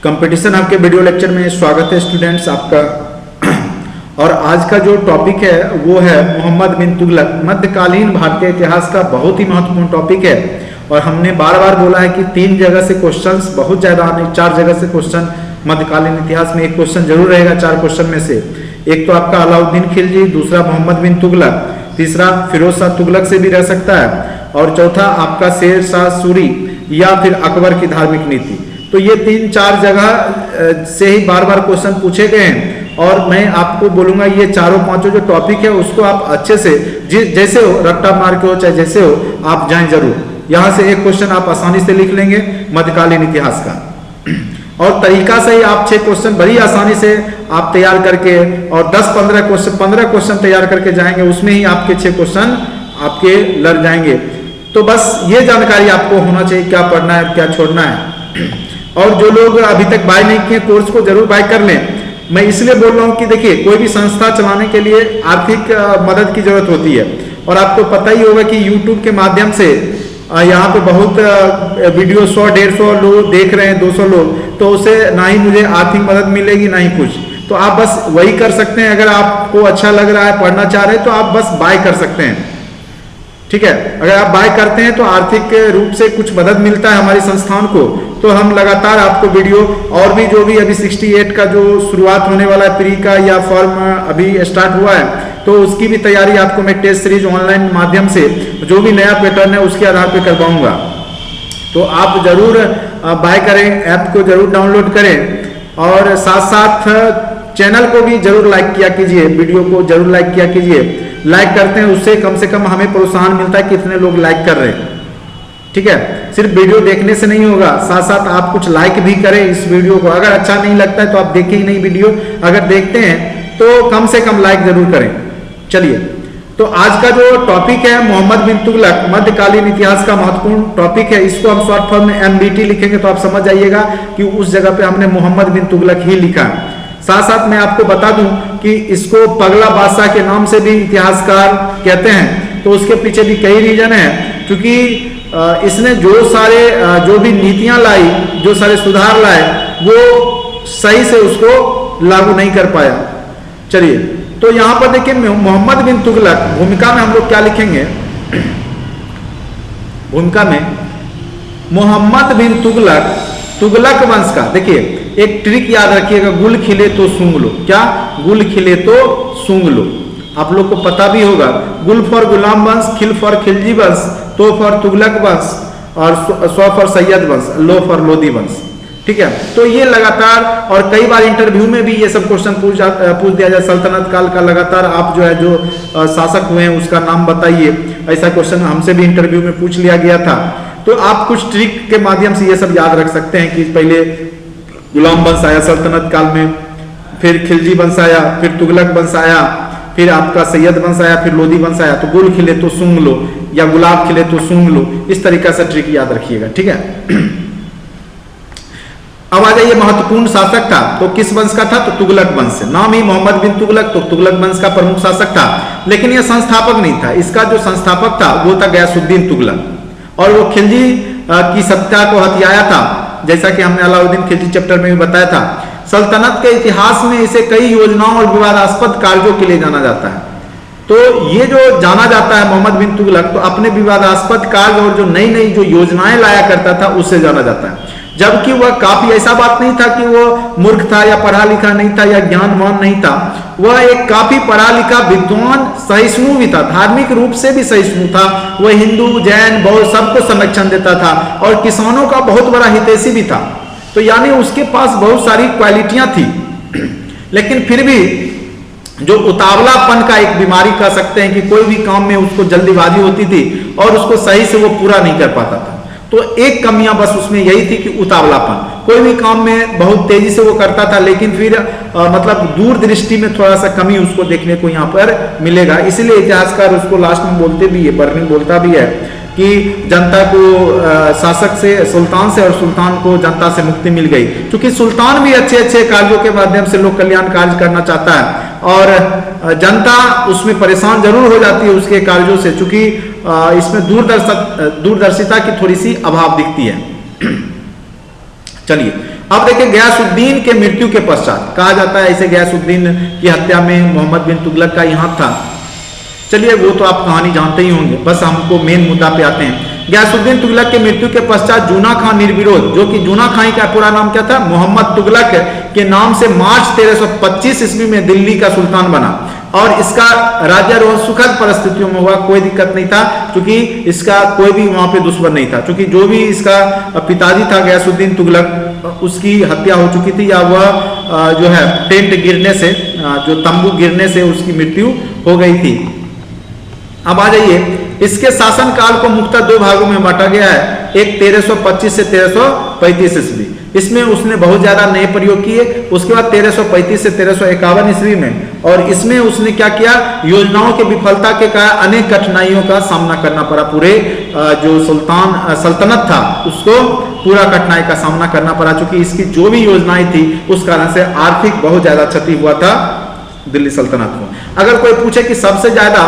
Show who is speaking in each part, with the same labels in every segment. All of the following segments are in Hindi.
Speaker 1: कंपटीशन आपके वीडियो लेक्चर में स्वागत है स्टूडेंट्स आपका। और आज का जो टॉपिक है वो है मोहम्मद बिन तुगलक। मध्यकालीन भारतीय इतिहास का बहुत ही महत्वपूर्ण टॉपिक है और हमने बार बार बोला है कि 3 जगह से क्वेश्चंस, बहुत ज्यादा नहीं 4 जगह से क्वेश्चन मध्यकालीन इतिहास में एक क्वेश्चन जरूर रहेगा 4 क्वेश्चन में से। एक तो आपका अलाउद्दीन खिलजी, दूसरा मोहम्मद बिन तुगलक, तीसरा फिरोज शाह तुगलक से भी रह सकता है और चौथा आपका शेर शाह सूरी या फिर अकबर की धार्मिक नीति। तो ये 3-4 जगह से ही बार बार क्वेश्चन पूछे गए हैं और मैं आपको बोलूंगा ये चारों पांचों जो टॉपिक है उसको आप अच्छे से जैसे हो, रट्टा मार के हो चाहे जैसे हो, आप जाएं जरूर। यहाँ से एक क्वेश्चन आप आसानी से लिख लेंगे मध्यकालीन इतिहास का और तरीका से ही आप 6 क्वेश्चन बड़ी आसानी से आप तैयार करके और 10-15 क्वेश्चन तैयार करके जाएंगे, उसमें ही आपके 6 क्वेश्चन आपके लड़ जाएंगे। तो बस ये जानकारी आपको होना चाहिए क्या पढ़ना है क्या छोड़ना है। और जो लोग अभी तक बाय नहीं किए कोर्स को जरूर बाय कर लें। मैं इसलिए बोल रहा हूँ कि देखिए कोई भी संस्था चलाने के लिए आर्थिक मदद की जरूरत होती है और आपको पता ही होगा कि YouTube के माध्यम से यहाँ पे बहुत वीडियो 100-150 लोग देख रहे हैं, 200 लोग, तो उसे ना ही मुझे आर्थिक मदद मिलेगी ना ही कुछ। तो आप बस वही कर सकते हैं, अगर आपको अच्छा लग रहा है पढ़ना चाह रहे हैं तो आप बस बाय कर सकते हैं, ठीक है। अगर आप बाय करते हैं तो आर्थिक रूप से कुछ मदद मिलता है हमारी संस्थान को। तो हम लगातार आपको वीडियो और भी जो भी अभी 68 का जो शुरुआत होने वाला है प्री का या फॉर्म अभी स्टार्ट हुआ है तो उसकी भी तैयारी आपको मैं टेस्ट सीरीज ऑनलाइन माध्यम से जो भी नया पैटर्न है उसके आधार पर करवाऊंगा। तो आप जरूर बाय करें, ऐप को जरूर डाउनलोड करें और साथ साथ चैनल को भी जरूर लाइक किया कीजिए, वीडियो को जरूर लाइक किया कीजिए। लाइक करते हैं उससे कम से कम हमें प्रोत्साहन मिलता है कितने लोग लाइक कर रहे हैं, ठीक है। सिर्फ वीडियो देखने से नहीं होगा, साथ साथ आप कुछ लाइक भी करें इस वीडियो को। अगर अच्छा नहीं लगता है तो आप देखें ही नहीं वीडियो, अगर देखते हैं तो कम से कम लाइक जरूर करें। चलिए, तो आज का जो टॉपिक है मोहम्मद बिन तुगलक, मध्यकालीन इतिहास का महत्वपूर्ण टॉपिक है। इसको हम शॉर्ट फॉर्म में MBT लिखेंगे तो आप समझ जाइएगा कि उस जगह पे हमने मोहम्मद बिन तुगलक ही लिखा है। साथ साथ मैं आपको बता दूं कि इसको पगला बादशाह के नाम से भी इतिहासकार कहते हैं। तो उसके पीछे भी कई रीजन है, क्योंकि इसने जो भी नीतियां लाई, जो सारे सुधार लाए, वो सही से उसको लागू नहीं कर पाया। चलिए, तो यहां पर देखिए मोहम्मद बिन तुगलक, भूमिका में हम लोग क्या लिखेंगे, भूमिका में मोहम्मद बिन तुगलक, तुगलक वंश का। देखिए एक ट्रिक याद रखिएगा, गुल खिले तो सूंघ लो। क्या? गुल खिले तो सूंघ लो। आप लोग को पता भी होगा, गुल फॉर गुलाम वंश, खिल फॉर खिलजी वंश, तो फॉर तुगलक वंश और सौ फॉर सैयद वंश, लो फॉर लोधी वंश, ठीक है। तो ये लगातार और कई बार इंटरव्यू में भी ये सब क्वेश्चन पूछ दिया जाए। सल्तनत काल का लगातार आप जो है जो शासक हुए हैं उसका नाम बताइए, ऐसा क्वेश्चन हमसे भी इंटरव्यू में पूछ लिया गया था। तो आप कुछ ट्रिक के माध्यम से ये सब याद रख सकते हैं कि पहले गुलाम वंश आया सल्तनत काल में, फिर खिलजी वंश आया, फिर तुगलक वंश आया, फिर आपका सैयद वंश आया, फिर लोधी वंश आया। तो गुल खिले तो सूंघ लो या गुलाब खिले तो सूंघ लो, इस तरीका से ट्रिक याद रखिएगा, ठीक है। अब आ जाइए, महत्वपूर्ण शासक था तो किस वंश का था? तो तुगलक वंश से। नाम ही मोहम्मद बिन तुगलक, तो तुगलक वंश का प्रमुख शासक था। लेकिन यह संस्थापक नहीं था, इसका जो संस्थापक था वो था गयासुद्दीन तुगलक और वो खिलजी की सत्ता को हथियाया था, जैसा कि हमने अलाउद्दीन खिलजी चैप्टर में भी बताया था। सल्तनत के इतिहास में इसे कई योजनाओं और विवादास्पद कार्यों के लिए जाना जाता है। तो ये जो जाना जाता है मोहम्मद बिन तुगलक, तो अपने विवादास्पद कार्य और जो नई नई जो योजनाएं लाया करता था उससे जाना जाता है। जबकि वह काफी, ऐसा बात नहीं था कि वह मूर्ख था या पढ़ा लिखा नहीं था या ज्ञानवान नहीं था, वह एक काफी पढ़ा लिखा विद्वान, सहिष्णु भी था, धार्मिक रूप से भी सहिष्णु था। वह हिंदू, जैन, बौद्ध सबको संरक्षण देता था और किसानों का बहुत बड़ा हितैषी भी था। तो यानी उसके पास बहुत सारी क्वालिटियां थी। लेकिन फिर भी जो उतावलापन का एक बीमारी कह सकते हैं कि कोई भी काम में उसको जल्दीबाजी होती थी और उसको सही से वो पूरा नहीं कर पाता था। तो एक कमियां बस उसमें यही थी कि उतावलापन, कोई भी काम में बहुत तेजी से वो करता था, लेकिन फिर मतलब दूरदृष्टि में थोड़ा सा कमी उसको देखने को यहाँ पर मिलेगा। इसलिए इतिहासकार उसको लास्ट में बोलते भी है, बर्निंग बोलता भी है कि जनता को शासक से, सुल्तान से और सुल्तान को जनता से मुक्ति मिल गई। क्योंकि सुल्तान भी अच्छे अच्छे कार्यों के माध्यम से लोक कल्याण कार्य करना चाहता है और जनता उसमें परेशान जरूर हो जाती है उसके कार्यों से, क्योंकि इसमें दूरदर्शिता की थोड़ी सी अभाव दिखती है। चलिए, अब देखिए गयासुद्दीन के मृत्यु के पश्चात कहा जाता है इसे गयासुद्दीन की हत्या में मोहम्मद बिन तुगलक का यहाँ था। चलिए वो तो आप कहानी जानते ही होंगे, बस हमको मेन मुद्दा पे आते हैं। गयासुद्दीन तुगलक के मृत्यु के पश्चात जूना खां निर्विरोध, जो कि जूना खां का पूरा नाम क्या था, मोहम्मद तुगलक के नाम से मार्च 1325 ईस्वी में दिल्ली का सुल्तान बना और इसका राज्यारोहण सुखद परिस्थितियों में हुआ, कोई दिक्कत नहीं था क्योंकि इसका कोई भी वहां पे दुश्मन नहीं था, क्योंकि जो भी इसका पिताजी था गयासुद्दीन तुगलक उसकी हत्या हो चुकी थी, या वह जो है टेंट गिरने से, जो तंबू गिरने से उसकी मृत्यु हो गई थी। अब आ जाइए, इसके शासन काल को मुख्यतः दो भागों में बांटा गया है, एक 1325 से 1335 ईस्वी, इसमें उसने बहुत ज्यादा नए प्रयोग किए। उसके बाद 1335 से 1351 ईस्वी में, और इसमें उसने क्या किया, योजनाओं की विफलता के कारण अनेक कठिनाइयों का सामना करना पड़ा। पूरे जो सल्तनत था उसको पूरा कठिनाई का सामना करना पड़ा, क्योंकि इसकी जो भी योजनाएं थी उस कारण से आर्थिक बहुत ज्यादा क्षति हुआ था दिल्ली सल्तनत को। अगर कोई पूछे कि सबसे ज्यादा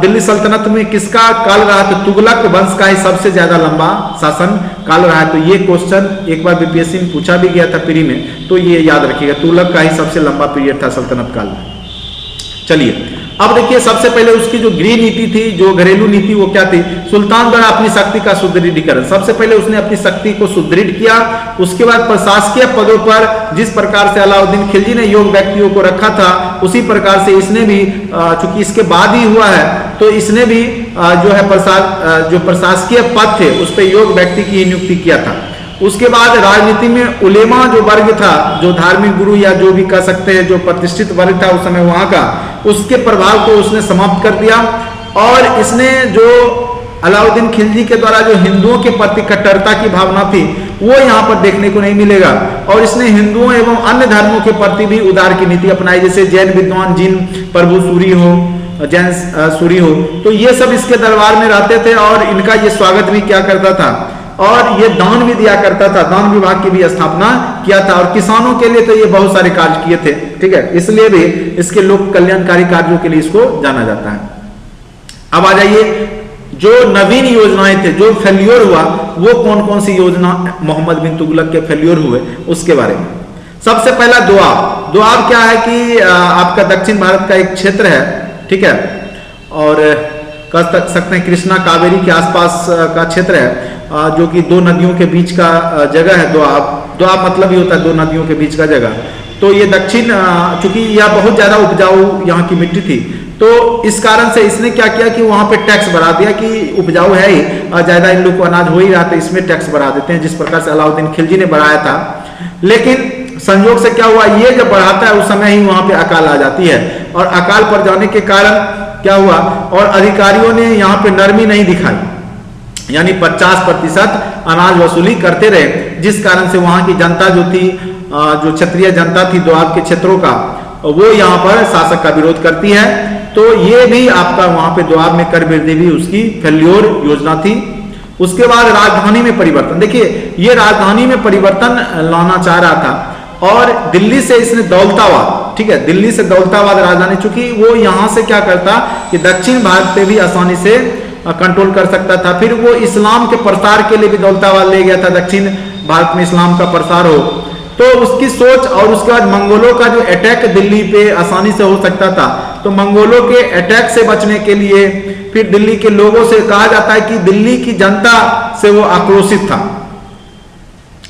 Speaker 1: दिल्ली सल्तनत में किसका काल रहा, तो तुगलक वंश का ही सबसे ज्यादा लंबा शासन काल रहा है। तो ये क्वेश्चन एक बार बीपीएससी में पूछा भी गया था प्री में, तो ये याद रखिएगा, तुगलक का ही सबसे लंबा पीरियड था सल्तनत काल में। चलिए अब देखिए, सबसे पहले उसकी जो गृह नीति थी, जो घरेलू नीति, वो क्या थी, सुल्तान द्वारा अपनी शक्ति का सुदृढ़ीकरण। सबसे पहले उसने अपनी शक्ति को सुदृढ़ किया। उसके बाद प्रशासकीय पदों पर जिस प्रकार से अलाउद्दीन खिलजी ने योग्य व्यक्तियों को रखा था, उसी प्रकार से इसने भी, चूंकि इसके बाद ही हुआ है, तो इसने भी जो है जो प्रशासकीय पद थे उस पर योग्य व्यक्ति की नियुक्ति किया था। उसके बाद राजनीति में उलेमा जो वर्ग था, जो धार्मिक गुरु या जो भी कह सकते हैं, जो प्रतिष्ठित वर्ग था उस समय वहां का, उसके प्रभाव को उसने समाप्त कर दिया। और इसने जो अलाउद्दीन खिलजी के द्वारा जो हिंदुओं के प्रति कट्टरता की भावना थी वो यहाँ पर देखने को नहीं मिलेगा। और इसने हिंदुओं एवं अन्य धर्मों के प्रति भी उदार की नीति अपनाई, जैसे जैन विद्वान जिन प्रभु सूरी हो, जैन सूरी हो, तो ये सब इसके दरबार में रहते थे और इनका ये स्वागत भी क्या करता था, और ये दान भी दिया करता था, दान विभाग की भी स्थापना किया था। और किसानों के लिए तो ये बहुत सारे कार्य किए थे, ठीक है, इसलिए भी इसके लोक कल्याणकारी कार्यों के लिए इसको जाना जाता है। अब आ जाइए, जो नवीन योजनाएं थे, जो फेल्योर हुआ, वो कौन कौन सी योजना मोहम्मद बिन तुगलक के फेल्योर हुए उसके बारे में। सबसे पहला दोआब। दोआब क्या है कि आपका दक्षिण भारत का एक क्षेत्र है, ठीक है, और कह सकते हैं कृष्णा कावेरी के आसपास का क्षेत्र है, जो कि दो नदियों के बीच का जगह है। दोआब मतलब ही होता है दो नदियों के बीच का जगह। तो ये दक्षिण, चूंकि यह बहुत ज्यादा उपजाऊ यहाँ की मिट्टी थी, तो इस कारण से इसने क्या किया कि वहां पे टैक्स बढ़ा दिया कि उपजाऊ है ही, ज्यादा इन लोग को अनाज हो ही रहा था, इसमें टैक्स बढ़ा देते हैं, जिस प्रकार से अलाउद्दीन खिलजी ने बढ़ाया था। लेकिन संयोग से क्या हुआ, ये जब बढ़ाता है उस समय ही वहां पे अकाल आ जाती है, और अकाल पड़ जाने के कारण क्या हुआ, और अधिकारियों ने यहाँ पे नरमी नहीं दिखाई, यानी 50% अनाज वसूली करते रहे, जिस कारण से वहां की जनता जो थी, जो क्षत्रिय जनता थी दोआब के क्षेत्रों का, वो यहाँ पर शासक का विरोध करती है। तो ये भी आपका वहां पे दोआब में कर वृद्धि भी उसकी फेल्योर योजना थी। उसके बाद राजधानी में परिवर्तन। देखिए, ये राजधानी में परिवर्तन लाना चाह रहा था, और दिल्ली से इसने दौलताबाद, ठीक है, दिल्ली से दौलताबाद राजधानी, चूंकि वो यहाँ से क्या करता कि दक्षिण भारत पे भी आसानी से कंट्रोल कर सकता था। फिर वो इस्लाम के प्रसार के लिए भी दौलताबाद ले गया था, दक्षिण भारत में इस्लाम का प्रसार हो, तो उसकी सोच। और उसके बाद मंगोलों का जो अटैक दिल्ली पे आसानी से हो सकता था, तो मंगोलों के अटैक से बचने के लिए फिर दिल्ली के लोगों से कहा जाता है कि दिल्ली की जनता से वो आक्रोशित था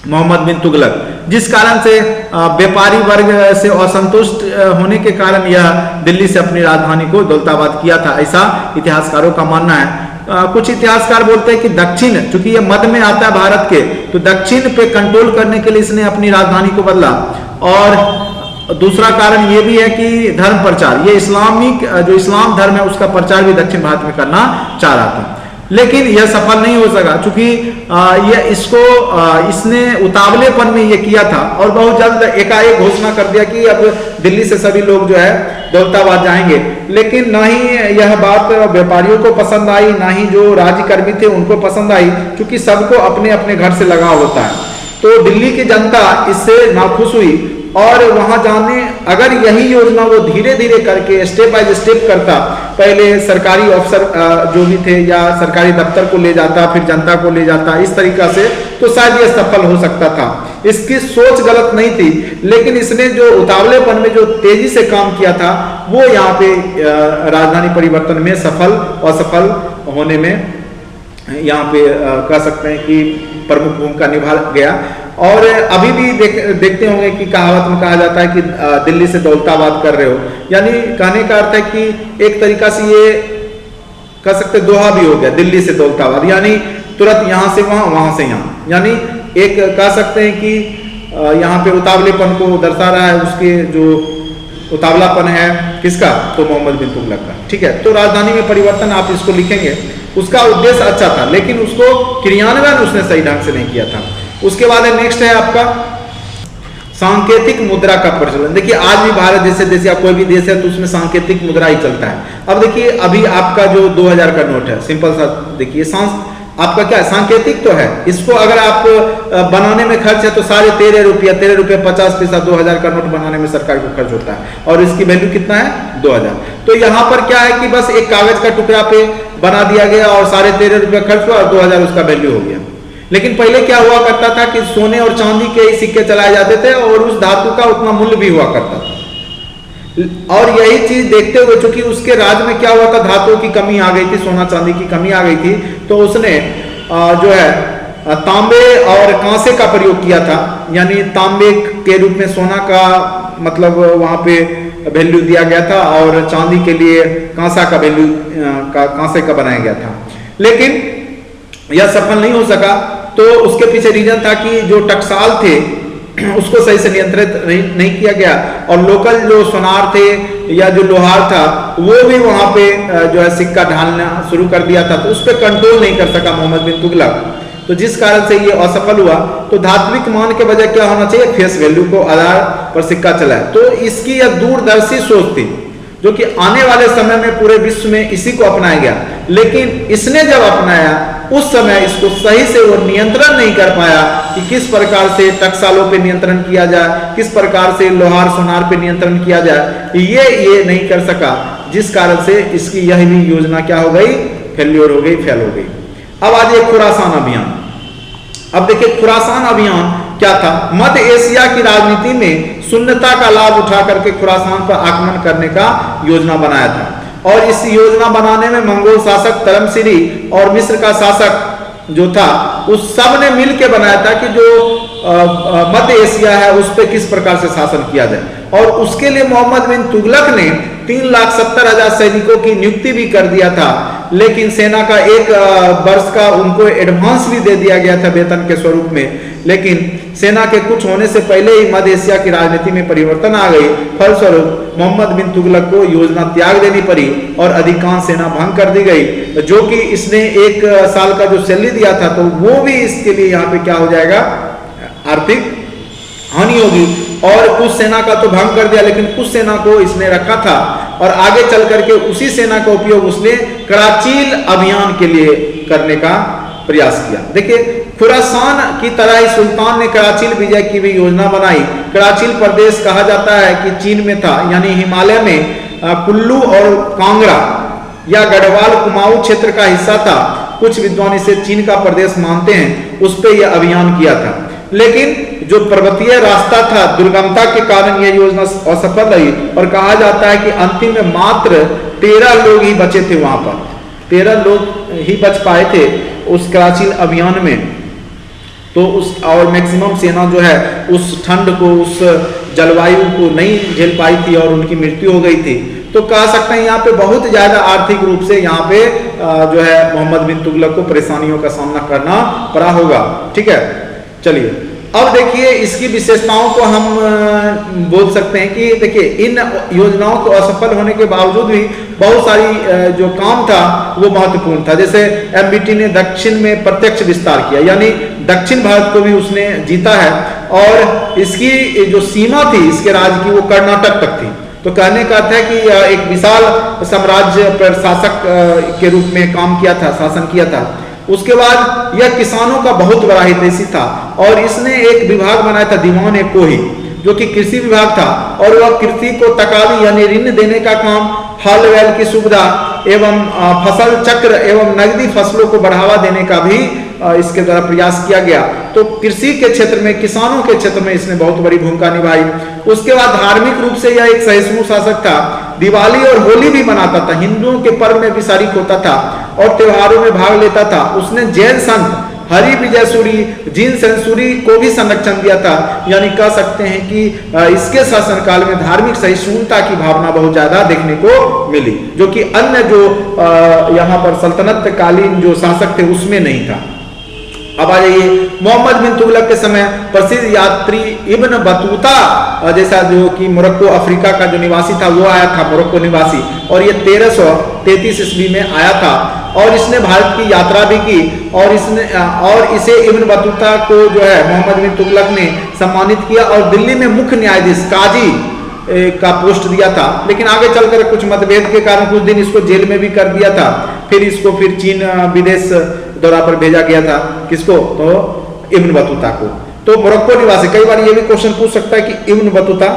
Speaker 1: मोहम्मद बिन तुगलक, जिस कारण से व्यापारी वर्ग से असंतुष्ट होने के कारण यह दिल्ली से अपनी राजधानी को दौलताबाद किया था, ऐसा इतिहासकारों का मानना है। कुछ इतिहासकार बोलते हैं कि दक्षिण, चूंकि ये मध्य में आता है भारत के, तो दक्षिण पे कंट्रोल करने के लिए इसने अपनी राजधानी को बदला। और दूसरा कारण ये भी है कि धर्म प्रचार, ये इस्लामिक जो इस्लाम धर्म है उसका प्रचार भी दक्षिण भारत में करना चाह रहा था, लेकिन यह सफल नहीं हो सका, क्योंकि यह इसने उतावलेपन में ये किया था, और बहुत जल्द एकाएक घोषणा कर दिया कि अब दिल्ली से सभी लोग जो है दौलताबाद जाएंगे। लेकिन ना ही यह बात व्यापारियों को पसंद आई, ना ही जो राज्यकर्मी थे उनको पसंद आई, क्योंकि सबको अपने अपने घर से लगाव होता है। तो दिल्ली की जनता इससे नाखुश हुई, और वहां जाने अगर यही योजना वो धीरे धीरे करके स्टेप बाय स्टेप करता, पहले सरकारी अफसर जो भी थे या सरकारी दफ्तर को ले जाता, फिर जनता को ले जाता, इस तरीका से, तो शायद ये सफल हो सकता था। इसकी सोच गलत नहीं थी, लेकिन इसने जो उतावलेपन में जो तेजी से काम किया था, वो यहाँ पे राजधानी परिवर्तन में सफल असफल होने में यहाँ पे कह सकते हैं कि प्रमुख भूमिका निभा गया। और अभी भी देखते होंगे कि कहावत में कहा जाता है कि दिल्ली से दौलताबाद कर रहे हो, यानी कहने का अर्थ है कि एक तरीका से ये कह सकते दोहा भी हो गया, दिल्ली से दौलताबाद, यानी तुरंत यहाँ से वहाँ, वहाँ से यहाँ, यानी एक कह सकते हैं कि यहाँ पे उतावलेपन को दर्शा रहा है, उसके जो उतावलापन है किसका, तो मोहम्मद बिन तुगलक का। ठीक है, तो राजधानी में परिवर्तन आप इसको लिखेंगे, उसका उद्देश्य अच्छा था, लेकिन उसको क्रियान्वयन उसने सही ढंग से नहीं किया था। उसके बाद नेक्स्ट है आपका सांकेतिक मुद्रा का प्रचलन। देखिए आज भी भारत जैसे देश या कोई भी देश है तो उसमें सांकेतिक मुद्रा ही चलता है। अब देखिए अभी आपका जो 2000 का नोट है, सिंपल सा देखिए, आपका क्या है, सांकेतिक तो है, इसको अगर आप बनाने में खर्च है तो साढ़े 13 रुपया 50 पैसा 2000 का नोट बनाने में सरकार को खर्च होता है, और इसकी वैल्यू कितना है 2000। तो यहाँ पर क्या है कि बस एक कागज का टुकड़ा पे बना दिया गया और 13.5 रुपया खर्च हुआ और 2000 उसका वैल्यू हो गया। लेकिन पहले क्या हुआ करता था कि सोने और चांदी के सिक्के चलाए जाते थे और उस धातु का उतना मूल्य भी हुआ करता था। और यही चीज देखते हुए चूंकि उसके राज में क्या हुआ था, धातुओं की कमी आ गई थी, सोना चांदी की कमी आ गई थी, तो उसने जो है तांबे और कांसे का प्रयोग किया था, यानी तांबे के रूप में सोना का मतलब वहां पे वैल्यू दिया गया था और चांदी के लिए कांसा का वैल्यू कांसे का बनाया गया था। लेकिन यह सफल नहीं हो सका, तो उसके पीछे रीजन था कि जो टकसाल थे उसको सही से नियंत्रित नहीं किया गया, और लोकल जो सोनार थे या जो लोहार था वो भी वहां पे जो है सिक्का ढालना शुरू कर दिया था, तो उस पर कंट्रोल नहीं कर सका मोहम्मद बिन तुगलक, तो जिस कारण से ये असफल हुआ। तो धात्विक मान के बजाय क्या होना चाहिए, फेस वैल्यू को आधार पर सिक्का चलाए। तो इसकी यह दूरदर्शी सोच थी जो कि आने वाले समय में पूरे विश्व में इसी को अपनाया गया, लेकिन इसने जब अपनाया उस समय इसको सही से वो नियंत्रण नहीं कर पाया कि किस प्रकार से टकसालों पे नियंत्रण किया जाए, किस प्रकार से लोहार सोनार पे नियंत्रण किया जाए, ये नहीं कर सका, जिस कारण से इसकी यह भी योजना क्या हो गई, फेल्योर हो गई, फेल हो गई। अब आज एक खुरासान अभियान। अब देखिए खुरासान अभियान क्या था, मध्य एशिया की राजनीति में शून्यता का लाभ उठा करके खुरासान पर आक्रमण करने का योजना बनाया था, और इस योजना बनाने में मंगोल शासक तरमसिरी और मिस्र का शासक जो था उस सब ने मिल के बनाया था कि जो मध्य एशिया है उस पर किस प्रकार से शासन किया जाए। और उसके लिए मोहम्मद बिन तुगलक ने 3,70,000 सैनिकों की नियुक्ति भी कर दिया था, लेकिन सेना का 1 वर्ष का उनको एडवांस भी दे दिया गया था वेतन के स्वरूप में। लेकिन सेना के कुछ होने से पहले ही मध्य एशिया की राजनीति में परिवर्तन आ गई, फलस्वरूप मोहम्मद बिन तुगलक को योजना त्याग देनी पड़ी और अधिकांश सेना भंग कर दी गई, जो कि इसने 1 साल का जो सैलरी दिया था तो वो भी इसके लिए यहाँ पे क्या हो जाएगा, आर्थिक हानि होगी। और कुछ सेना का तो भंग कर दिया, लेकिन कुछ सेना को इसने रखा था और आगे चल करके उसी सेना का उपयोग उसने कराचील अभियान के लिए करने का प्रयास किया। देखिए खुरासान की तरह ही सुल्तान ने कराचील विजय की भी योजना बनाई। कराचील प्रदेश कहा जाता है कि चीन में था, यानी हिमालय में कुल्लू और कांगड़ा या गढ़वाल कुमाऊं क्षेत्र का हिस्सा था। कुछ विद्वान इसे चीन का प्रदेश मानते हैं, उस पर यह अभियान किया था। लेकिन जो पर्वतीय रास्ता था, दुर्गमता के कारण यह योजना असफल रही और कहा जाता है कि अंतिम में मात्र 13 लोग ही बचे थे, वहां पर 13 लोग ही बच पाए थे उस कराचील अभियान में। तो उस और मैक्सिमम सेना जो है उस ठंड को, उस जलवायु को नहीं झेल पाई थी और उनकी मृत्यु हो गई थी। तो कह सकते हैं यहाँ पे बहुत ज्यादा आर्थिक रूप से यहाँ पे जो है मोहम्मद बिन तुगलक को परेशानियों का सामना करना पड़ा होगा। ठीक है, चलिए अब देखिए इसकी विशेषताओं को हम बोल सकते हैं कि देखिए इन योजनाओं को असफल होने के बावजूद भी बहुत सारी जो काम था वो महत्वपूर्ण था। जैसे एमबीटी ने दक्षिण में प्रत्यक्ष विस्तार किया, यानी दक्षिण भारत को भी उसने जीता है, और इसकी जो सीमा थी इसके राज्य की वो कर्नाटक तक थी। तो कहने का अर्थ है कि एक विशाल साम्राज्य पर शासक के रूप में काम किया था, शासन किया था। उसके बाद यह किसानों का बहुत बड़ा हितैषी था और इसने एक विभाग बनाया था दीवान-ए-कोही, जो कि कृषि विभाग था, और वह कृषि को तकावी यानी ऋण देने का काम, हल वैल की सुविधा एवं फसल चक्र एवं नगदी फसलों को बढ़ावा देने का भी इसके द्वारा प्रयास किया गया। तो कृषि के क्षेत्र में, किसानों के क्षेत्र में इसने बहुत बड़ी भूमिका निभाई। उसके बाद धार्मिक रूप से यह एक सहिष्णु शासक था। दिवाली और होली भी मनाता था, हिंदुओं के पर्व में भी शरीक होता था और त्योहारों में भाग लेता था। उसने जैन संत हरि विजय सूरी, जीन सेंसुरी को भी संरक्षण दिया था। यानी कह सकते हैं कि इसके शासनकाल में धार्मिक सहिष्णुता की भावना बहुत ज्यादा देखने को मिली, जो कि अन्य जो यहाँ पर सल्तनत कालीन जो शासक थे उसमें नहीं था। अब आ जाइए, मोहम्मद बिन तुगलक के समय प्रसिद्ध यात्री इब्न बतूता, जैसा जो कि मोरक्को अफ्रीका का जो निवासी था वो आया था, मोरक्को निवासी, और ये 1333 ईस्वी में आया था और इसने भारत की यात्रा भी की। और इसे इब्न बतूता को जो है मोहम्मद बिन तुगलक ने सम्मानित किया और दिल्ली में मुख्य न्यायाधीश काजी का पोस्ट दिया था। लेकिन आगे चलकर कुछ मतभेद के कारण कुछ दिन इसको जेल में भी कर दिया था। फिर इसको फिर चीन विदेश दौरा पर भेजा गया था। किसको? तो इब्न बतूता को। तो मोरक्को निवासी, कई बार ये भी क्वेश्चन पूछ सकता है कि इब्न बतूता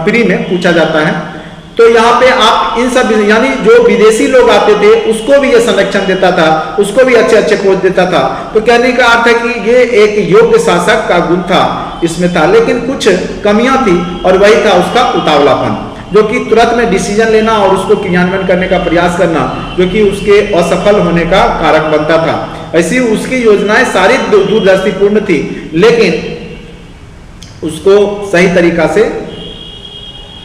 Speaker 1: प्री में पूछा जाता है। तो यहाँ पे आप इन सब यानी जो विदेशी लोग आते थे उसको भी ये संरक्षण देता था, उसको भी अच्छे अच्छे पोस्ट देता था। तो कहने का अर्थ है कि ये एक योग्य शासक का गुण था इसमें था, लेकिन कुछ कमियां थी और वही था उसका उतावलापन, जो कि तुरंत में डिसीजन लेना और उसको क्रियान्वयन करने का प्रयास करना, जो कि उसके असफल होने का कारक बनता था। ऐसी उसकी योजनाएं सारी दूरदर्शीपूर्ण थी, लेकिन उसको सही तरीका से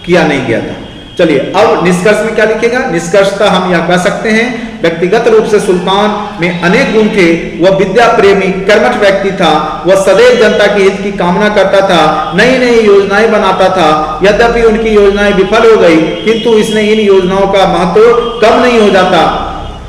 Speaker 1: किया नहीं गया था। चलिए अब निष्कर्ष में क्या लिखेगा? निष्कर्षतः हम यह कह सकते हैं, व्यक्तिगत रूप से सुल्तान में अनेक गुण थे। वह विद्या प्रेमी कर्मठ व्यक्ति था। वह सदैव जनता के हित की कामना करता था, नई नई योजनाएं बनाता था। यद्यपि उनकी योजनाएं विफल हो गई, किंतु इसने इन योजनाओं का महत्व कम नहीं हो जाता।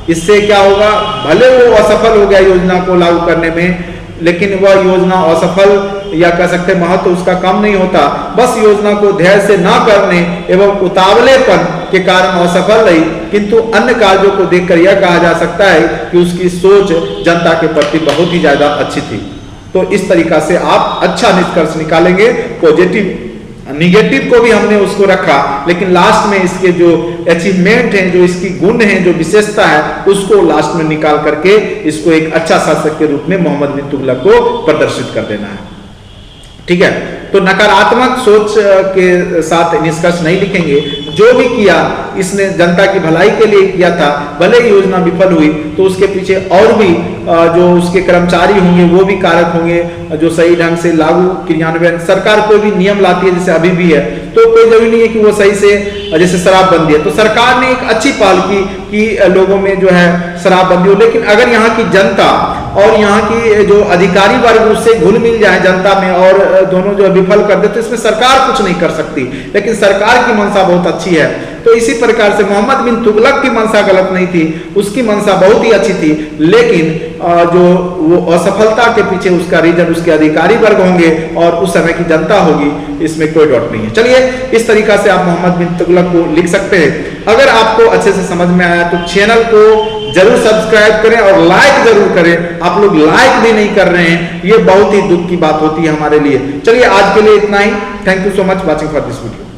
Speaker 1: इससे क्या होगा? भले वो असफल हो गया योजना को लागू करने में, लेकिन वह योजना असफल या कह सकते महत्व उसका कम नहीं होता। बस योजना को धैर्य से ना करने एवं उतावलेपन के कारण असफल रही, किंतु अन्य कार्यों को देखकर यह कहा जा सकता है कि उसकी सोच जनता के प्रति बहुत ही ज्यादा अच्छी थी। तो इस तरीका से आप अच्छा निष्कर्ष निकालेंगे। पॉजिटिव निगेटिव को भी हमने उसको रखा, लेकिन लास्ट में इसके जो अचीवमेंट हैं, जो इसकी गुण हैं, जो विशेषता है, उसको लास्ट में निकाल करके इसको एक अच्छा शासक के रूप में मोहम्मद बिन तुगलक को प्रदर्शित कर देना है। ठीक है, तो नकारात्मक सोच के साथ निष्कर्ष नहीं लिखेंगे। जो भी किया इसने जनता की भलाई के लिए किया था, भले ही योजना विफल हुई तो उसके पीछे और भी जो उसके कर्मचारी होंगे वो भी कारक होंगे जो सही ढंग से लागू क्रियान्वयन, सरकार कोई भी नियम लाती है जैसे अभी भी है, तो कोई जरूरी नहीं है कि वो सही से, जैसे शराबबंदी है तो सरकार ने एक अच्छी पहल की कि लोगों में जो है शराबबंदी हो, लेकिन अगर यहाँ की जनता और यहाँ की जो अधिकारी वर्ग उससे घुल मिल जाए जनता में और दोनों जो विफल कर दे तो इसमें सरकार कुछ नहीं कर सकती। लेकिन सरकार की मंशा बहुत अच्छी है। तो इसी प्रकार से मोहम्मद बिन तुगलक की मंशा गलत नहीं थी, उसकी मंशा बहुत ही अच्छी थी, लेकिन जो वो असफलता के पीछे उसका रीजन उसके अधिकारी वर्ग होंगे और उस समय की जनता होगी, इसमें कोई डाउट नहीं है। चलिए इस तरीका से आप मोहम्मद बिन तुगलक को लिख सकते हैं। अगर आपको अच्छे से समझ में आया तो चैनल को जरूर सब्सक्राइब करें और लाइक जरूर करें। आप लोग लाइक भी नहीं कर रहे हैं, ये बहुत ही दुख की बात होती है हमारे लिए। चलिए आज के लिए इतना ही। Thank you so much watching for this video.